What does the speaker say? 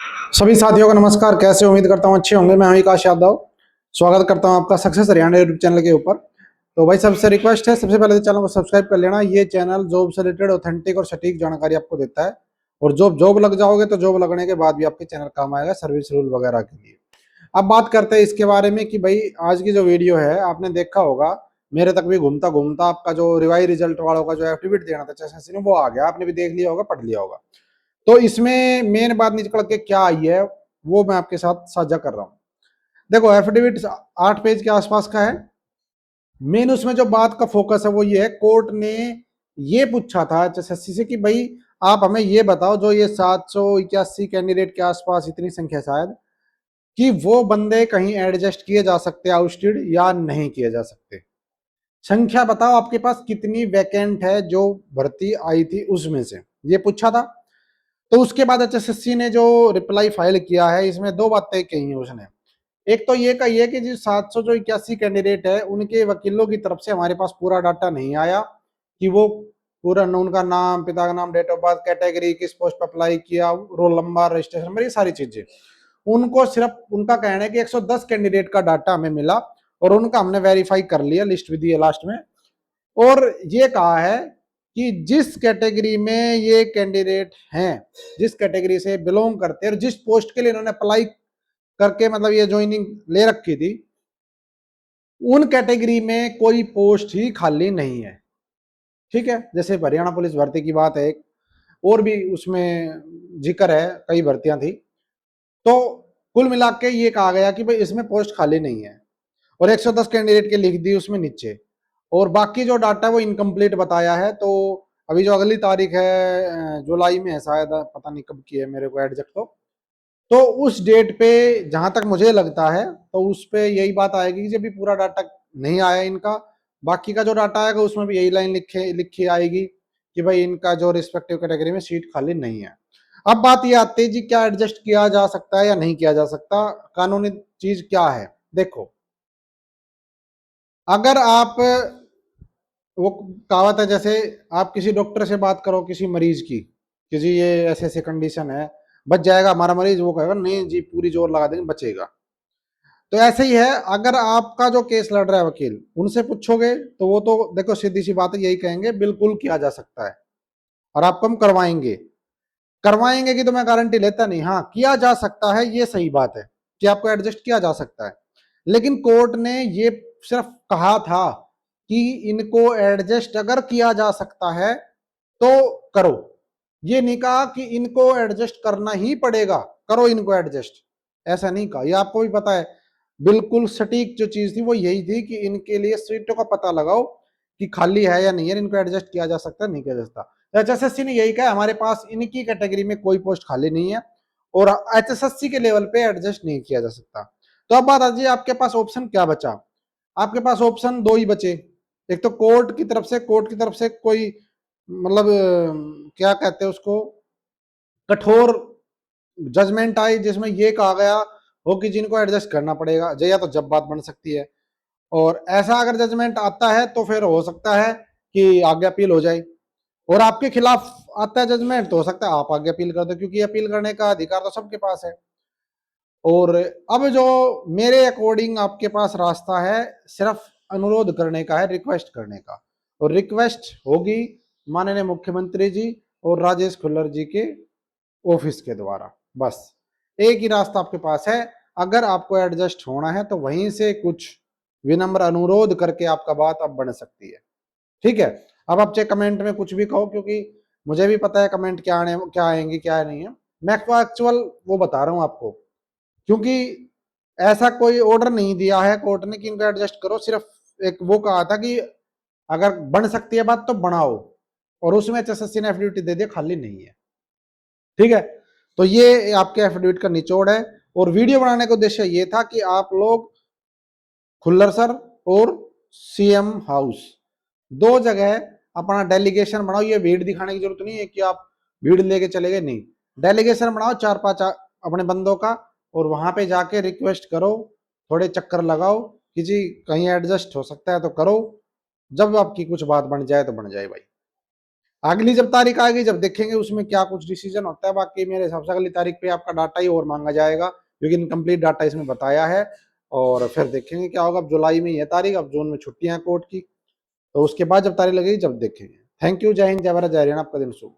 सभी साथियों को नमस्कार। कैसे उम्मीद करता हूँ अच्छे होंगे। मैं हूं विकास यादव। स्वागत करता हूं आपका सक्सेस हरियाणा यूट्यूब चैनल के ऊपर। तो भाई सबसे रिक्वेस्ट है, सबसे पहले तो चैनल को सब्सक्राइब कर लेना। ये चैनल जॉब से रिलेटेड ऑथेंटिक और सटीक जानकारी आपको देता है। और जॉब लग जाओगे तो जॉब लगने के बाद भी आपके चैनल काम आएगा सर्विस रूल वगैरह के लिए। अब बात करते हैं इसके बारे में कि भाई आज की जो वीडियो है आपने देखा होगा, मेरे तक भी घूमता घूमता आपका जो रिवाइज रिजल्ट वालों का जो एफिडेविट देना था एसएससी ने वो आ गया। आपने भी देख लिया होगा, पढ़ लिया होगा। तो इसमें मेन बात निकल के क्या आई है वो मैं आपके साथ साझा कर रहा हूं। देखो एफिडेविट 8 पेज के आसपास का है। मेन उसमें जो बात का फोकस है वो ये है, कोर्ट ने ये पूछा था एचएसएससी से कि भाई आप हमें ये बताओ, जो ये 781 कैंडिडेट के आसपास इतनी संख्या शायद, कि वो बंदे कहीं एडजस्ट किए जा सकते आउटस्टिड या नहीं किए जा सकते। संख्या बताओ आपके पास कितनी वैकेंट है जो भर्ती आई थी उसमें से, ये पूछा था। तो उसके बाद एचएसएससी ने जो रिप्लाई फाइल किया है इसमें दो बातें कही हैं उसने। एक तो ये कही है कि जो 781 कैंडिडेट है उनके वकीलों की तरफ से हमारे पास पूरा डाटा नहीं आया कि वो पूरा उनका नाम, पिता का नाम, डेट ऑफ बर्थ, कैटेगरी, किस पोस्ट पर अप्लाई किया, रोल नंबर, रजिस्ट्रेशन नंबर, ये सारी चीजें। उनको सिर्फ उनका कहना है कि 110 कैंडिडेट का डाटा हमें मिला और उनका हमने वेरीफाई कर लिया, लिस्ट भी दी है लास्ट में। और ये कहा है कि जिस कैटेगरी में ये कैंडिडेट हैं, जिस कैटेगरी से बिलोंग करते हैं और जिस पोस्ट के लिए इन्होंने अप्लाई करके मतलब ये ज्वाइनिंग ले रखी थी, उन कैटेगरी में कोई पोस्ट ही खाली नहीं है। ठीक है, जैसे हरियाणा पुलिस भर्ती की बात है, और भी उसमें जिक्र है, कई भर्तियां थी। तो कुल मिला के ये कहा गया कि भाई इसमें पोस्ट खाली नहीं है और 110 कैंडिडेट के लिख दी उसमें नीचे, और बाकी जो डाटा है वो इनकम्प्लीट बताया है। तो अभी जो अगली तारीख है जुलाई में है शायद, पता नहीं कब की है, मेरे को एग्जैक्ट तो उस डेट पे जहां तक मुझे लगता है तो उस पे यही बात आएगी कि जब भी पूरा डाटा नहीं आया इनका, बाकी का जो डाटा आएगा उसमें भी यही लाइन लिखी आएगी कि भाई इनका जो रिस्पेक्टिव कैटेगरी में सीट खाली नहीं है। अब बात ये आती है जी, क्या एडजस्ट किया जा सकता है या नहीं किया जा सकता, कानूनी चीज क्या है। देखो, अगर आप, वो कहावत है जैसे, आप किसी डॉक्टर से बात करो किसी मरीज की, किसी ये ऐसे ऐसे कंडीशन है, बच जाएगा हमारा मरीज, वो कहेगा नहीं जी पूरी जोर लगा देंगे बचेगा। तो ऐसे ही है, अगर आपका जो केस लड़ रहा है वकील, उनसे पूछोगे तो वो तो देखो सीधी सी बात है, यही कहेंगे बिल्कुल किया जा सकता है और आपको हम करवाएंगे। करवाएंगे की तो मैं गारंटी लेता नहीं, हाँ किया जा सकता है, ये सही बात है कि आपको एडजस्ट किया जा सकता है। लेकिन कोर्ट ने ये सिर्फ कहा था कि इनको एडजस्ट अगर किया जा सकता है तो करो, ये नहीं कहा कि इनको एडजस्ट करना ही पड़ेगा, करो इनको एडजस्ट, ऐसा नहीं कहा। ये आपको भी पता है, बिल्कुल सटीक जो चीज थी वो यही थी कि इनके लिए सीटों का पता लगाओ कि खाली है या नहीं है, इनको एडजस्ट किया जा सकता है नहीं किया जा सकता। एचएसएससी ने यही कहा हमारे पास इनकी कैटेगरी में कोई पोस्ट खाली नहीं है और एचएसएससी के लेवल पे एडजस्ट नहीं किया जा सकता। तो अब बात आती है आपके पास ऑप्शन क्या बचा। आपके पास ऑप्शन दो ही बचे। एक तो कोर्ट की तरफ से कोई मतलब क्या कहते हैं उसको, कठोर जजमेंट आई जिसमें ये कहा गया हो कि जिनको एडजस्ट करना पड़ेगा, या तो जब बात बन सकती है। और ऐसा अगर जजमेंट आता है तो फिर हो सकता है कि आगे अपील हो जाए, और आपके खिलाफ आता है जजमेंट तो हो सकता है आप आगे अपील कर दो, क्योंकि अपील करने का अधिकार तो सबके पास है। और अब जो मेरे अकॉर्डिंग आपके पास रास्ता है सिर्फ अनुरोध करने का है, रिक्वेस्ट करने का। और रिक्वेस्ट होगी माननीय मुख्यमंत्री जी और राजेश खुल्लर जी के ऑफिस के द्वारा, बस एक ही रास्ता आपके पास है। अगर आपको एडजस्ट होना है तो वहीं से कुछ विनम्र अनुरोध करके आपका बात अब बन सकती है। ठीक है, अब आप चाहे कमेंट में कुछ भी कहो, क्योंकि मुझे भी पता है कमेंट क्या आने, क्या आएंगे क्या नहीं है। मैं एक्चुअल वो बता रहा हूं आपको, क्योंकि ऐसा कोई ऑर्डर नहीं दिया है कोर्ट ने कि इनको एडजस्ट करो, सिर्फ एक वो कहा था कि अगर बन सकती है बात तो बनाओ, और उसमें एचएसएससी ने एफिडेविट दे दिया खाली नहीं है। ठीक है, तो ये आपके एफिडेविट का निचोड़ है। और वीडियो बनाने का उद्देश्य ये था कि आप लोग खुल्लर सर और सीएम हाउस दो जगह अपना डेलीगेशन बनाओ। ये भीड़ दिखाने की जरूरत नहीं है कि आप भीड़ लेके चले गए, नहीं, डेलीगेशन बनाओ 4-5 अपने बंदों का, और वहां पे जाके रिक्वेस्ट करो, थोड़े चक्कर लगाओ कि जी कहीं एडजस्ट हो सकता है तो करो, जब आपकी कुछ बात बन जाए तो बन जाए भाई। अगली जब तारीख आएगी जब देखेंगे उसमें क्या कुछ डिसीजन होता है। बाकी मेरे हिसाब से अगली तारीख पे आपका डाटा ही और मांगा जाएगा, क्योंकि इनकम्प्लीट डाटा इसमें बताया है। और फिर देखेंगे क्या होगा। अब जुलाई में ये तारीख, अब जून में छुट्टियां हैं कोर्ट की, तो उसके बाद जब तारीख लगेगी जब देखेंगे। Thank you. जय हिंद, जय भारत, जय हरियाणा। आपका दिन शुभ।